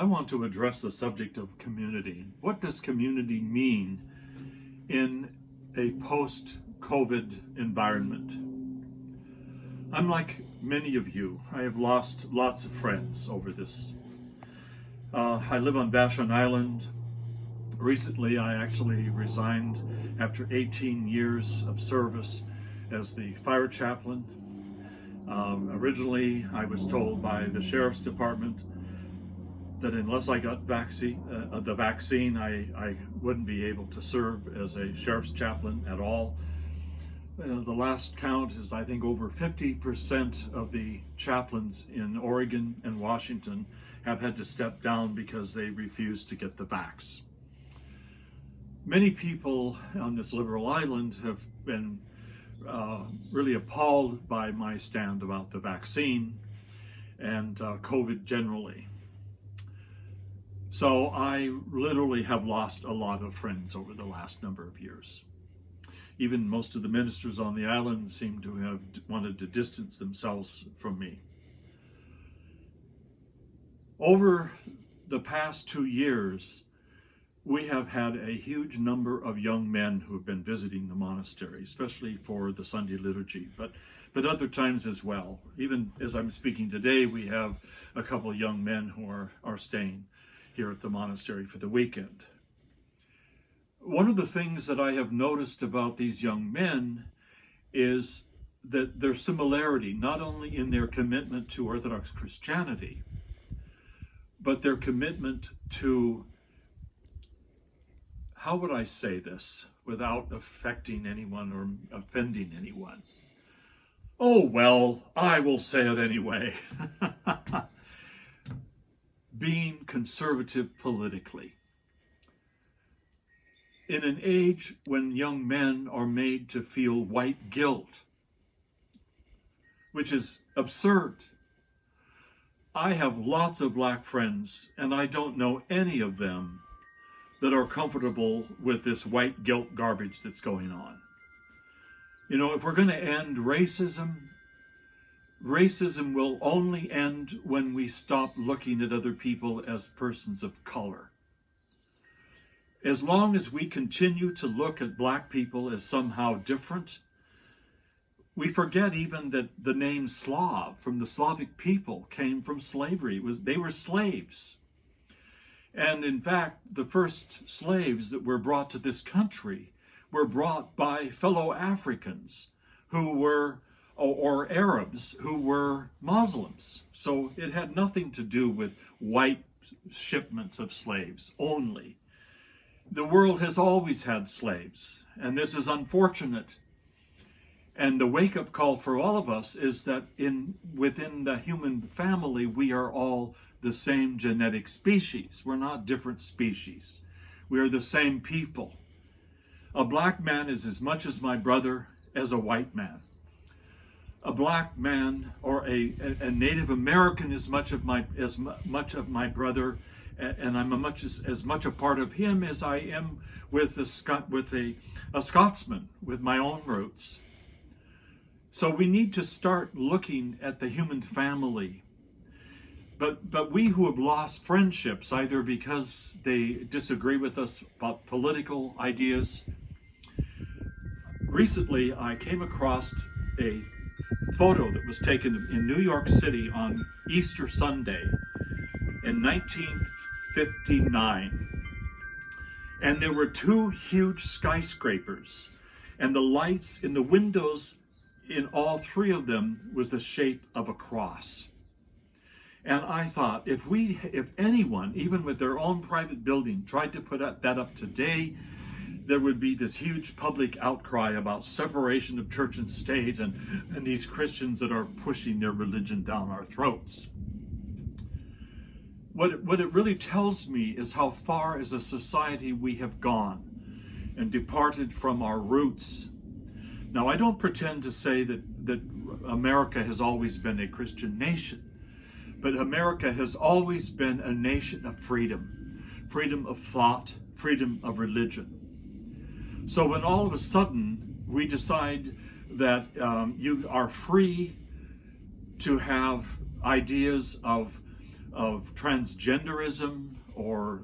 I want to address the subject of community. What does community mean in a post-COVID environment? I'm like many of you. I have lost lots of friends over this. I live on Vashon Island. Recently, I actually resigned after 18 years of service as the fire chaplain. Originally, I was told by the Sheriff's Department that unless I got the vaccine, I wouldn't be able to serve as a Sheriff's chaplain at all. The last count is, I think, over 50% of the chaplains in Oregon and Washington have had to step down because they refused to get the vax. Many people on this liberal island have been really appalled by my stand about the vaccine and COVID generally. So I literally have lost a lot of friends over the last number of years. Even most of the ministers on the island seem to have wanted to distance themselves from me. Over the past 2 years, we have had a huge number of young men who have been visiting the monastery, especially for the Sunday liturgy, but other times as well. Even as I'm speaking today, we have a couple of young men who are staying here at the monastery for the weekend. One of the things that I have noticed about these young men is that their similarity, not only in their commitment to Orthodox Christianity, but their commitment to, how would I say this without affecting anyone or offending anyone? Oh, well, I will say it anyway. Being conservative politically. In an age when young men are made to feel white guilt, which is absurd. I have lots of black friends, and I don't know any of them that are comfortable with this white guilt garbage that's going on. You know, if we're going to end racism, racism will only end when we stop looking at other people as persons of color. As long as we continue to look at black people as somehow different, we forget even that the name Slav from the Slavic people came from slavery. They were slaves. And in fact, the first slaves that were brought to this country were brought by fellow Africans who were, or Arabs who were Muslims. So it had nothing to do with white shipments of slaves only. The world has always had slaves, and this is unfortunate. And the wake-up call for all of us is that within the human family, we are all the same genetic species. We're not different species. We are the same people. A black man is as much as my brother as a white man. A black man or a Native American is as much of my brother, and I'm as much a part of him as I am with a Scotsman with my own roots. So we need to start looking at the human family. But we who have lost friendships, either because they disagree with us about political ideas. Recently, I came across a photo that was taken in New York City on Easter Sunday in 1959. And there were two huge skyscrapers, and the lights in the windows in all three of them was the shape of a cross. And I thought, if anyone, even with their own private building, tried to put that up today, there would be this huge public outcry about separation of church and state and these Christians that are pushing their religion down our throats. What it really tells me is how far as a society we have gone and departed from our roots. Now, I don't pretend to say that America has always been a Christian nation. But America has always been a nation of freedom of thought, freedom of religion. So when all of a sudden we decide that you are free to have ideas of transgenderism or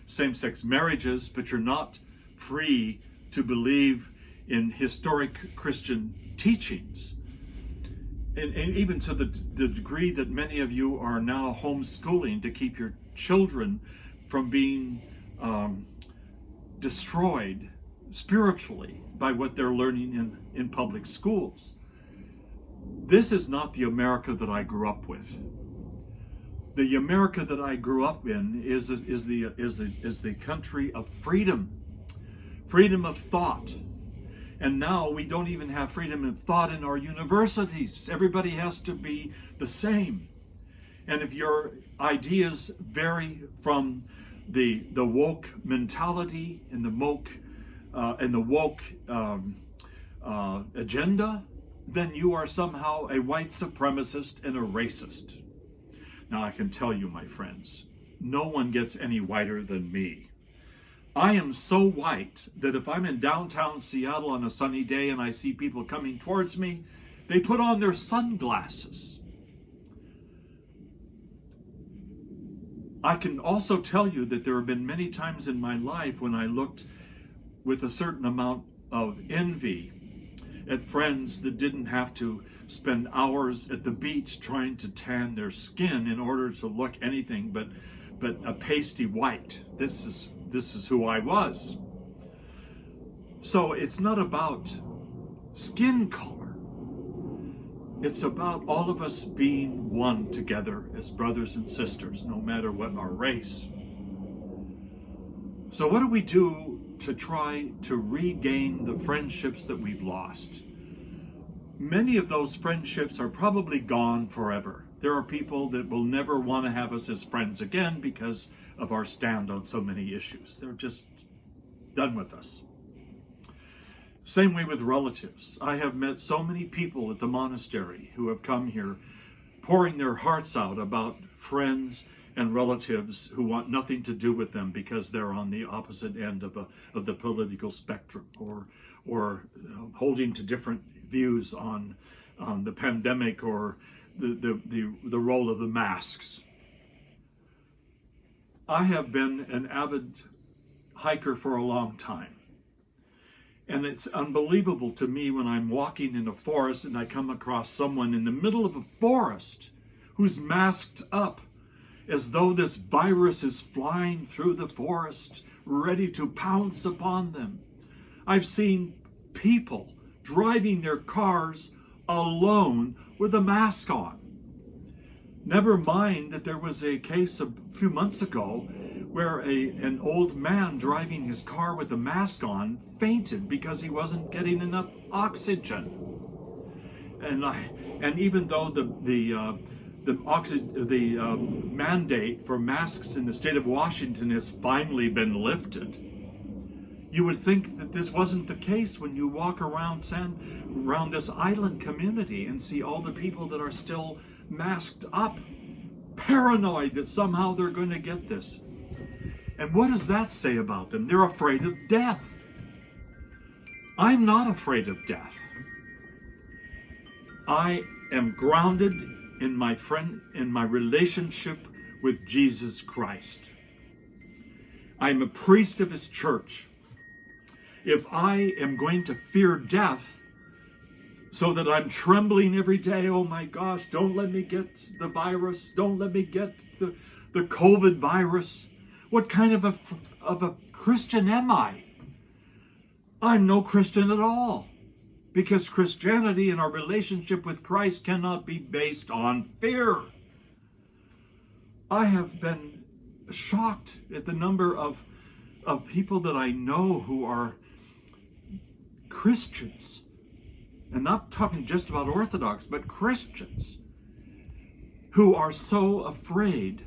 same-sex marriages, but you're not free to believe in historic Christian teachings. And even to the degree that many of you are now homeschooling to keep your children from being destroyed spiritually by what they're learning in public schools. This is not the America that I grew up with. The America that I grew up in is the country of freedom, freedom of thought. And now we don't even have freedom of thought in our universities. Everybody has to be the same. And if your ideas vary from the woke mentality and the woke agenda, then you are somehow a white supremacist and a racist. Now I can tell you, my friends, no one gets any whiter than me. I am so white that if I'm in downtown Seattle on a sunny day and I see people coming towards me, they put on their sunglasses. I can also tell you that there have been many times in my life when I looked with a certain amount of envy at friends that didn't have to spend hours at the beach trying to tan their skin in order to look anything but a pasty white. This is who I was. So it's not about skin color. It's about all of us being one together as brothers and sisters, no matter what our race. So what do we do to try to regain the friendships that we've lost? Many of those friendships are probably gone forever. There are people that will never want to have us as friends again because of our stand on so many issues. They're just done with us. Same way with relatives. I have met so many people at the monastery who have come here pouring their hearts out about friends and relatives who want nothing to do with them because they're on the opposite end of the political spectrum or holding to different views on the pandemic or the role of the masks. I have been an avid hiker for a long time. And it's unbelievable to me when I'm walking in a forest and I come across someone in the middle of a forest who's masked up as though this virus is flying through the forest, ready to pounce upon them. I've seen people driving their cars alone with a mask on. Never mind that there was a case a few months ago where an old man driving his car with a mask on fainted because he wasn't getting enough oxygen. And even though the mandate for masks in the state of Washington has finally been lifted, you would think that this wasn't the case when you walk around this island community and see all the people that are still masked up, paranoid that somehow they're going to get this. And what does that say about them? They're afraid of death. I'm not afraid of death. I am grounded in my relationship with Jesus Christ. I'm a priest of his church. If I am going to fear death so that I'm trembling every day, oh my gosh, don't let me get the virus, don't let me get the COVID virus, what kind of a Christian am I? I'm no Christian at all, because Christianity and our relationship with Christ cannot be based on fear. I have been shocked at the number of people that I know who are Christians, and not talking just about Orthodox, but Christians, who are so afraid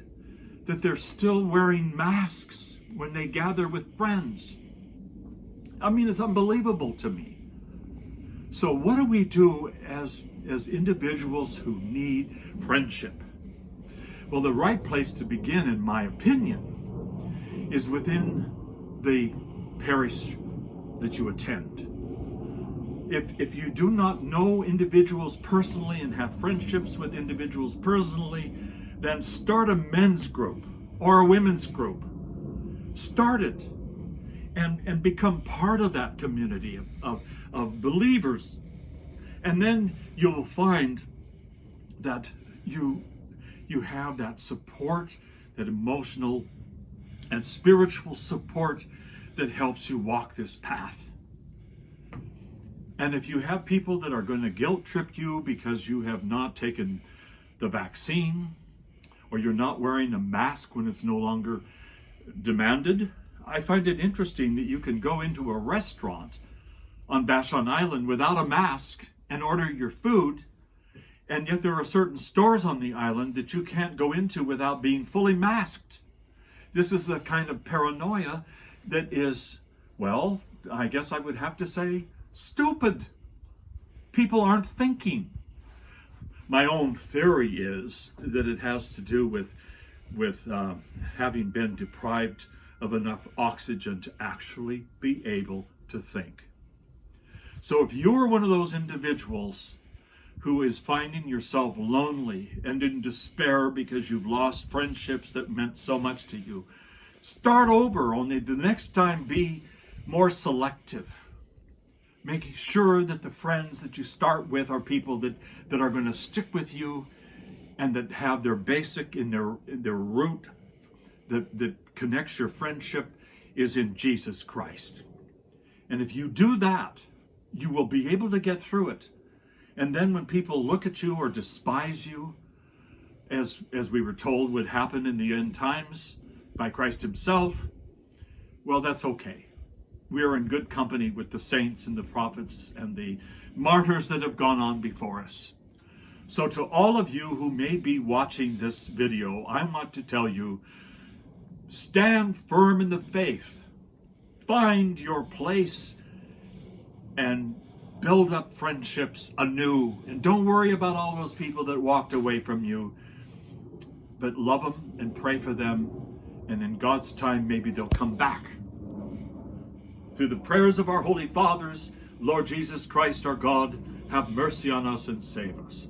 that they're still wearing masks when they gather with friends. I mean, it's unbelievable to me. So what do we do as individuals who need friendship? Well, the right place to begin, in my opinion, is within the parish that you attend. If you do not know individuals personally and have friendships with individuals personally, then start a men's group or a women's group. Start it and become part of that community of believers. And then you'll find that you have that support, that emotional and spiritual support that helps you walk this path. And if you have people that are going to guilt trip you because you have not taken the vaccine, or you're not wearing a mask when it's no longer demanded, I find it interesting that you can go into a restaurant on Vashon Island without a mask and order your food, and yet there are certain stores on the island that you can't go into without being fully masked. This is the kind of paranoia that is, well, I guess I would have to say, stupid. People aren't thinking. My own theory is that it has to do with having been deprived of enough oxygen to actually be able to think. So if you're one of those individuals who is finding yourself lonely and in despair because you've lost friendships that meant so much to you, start over, only the next time be more selective. Making sure that the friends that you start with are people that are going to stick with you and that have their basic in their root that connects your friendship is in Jesus Christ. And if you do that, you will be able to get through it. And then when people look at you or despise you, as we were told would happen in the end times by Christ himself, well, that's okay. We are in good company with the saints and the prophets and the martyrs that have gone on before us. So to all of you who may be watching this video, I want to tell you, stand firm in the faith. Find your place and build up friendships anew. And don't worry about all those people that walked away from you, but love them and pray for them. And in God's time, maybe they'll come back. Through the prayers of our Holy Fathers, Lord Jesus Christ, our God, have mercy on us and save us.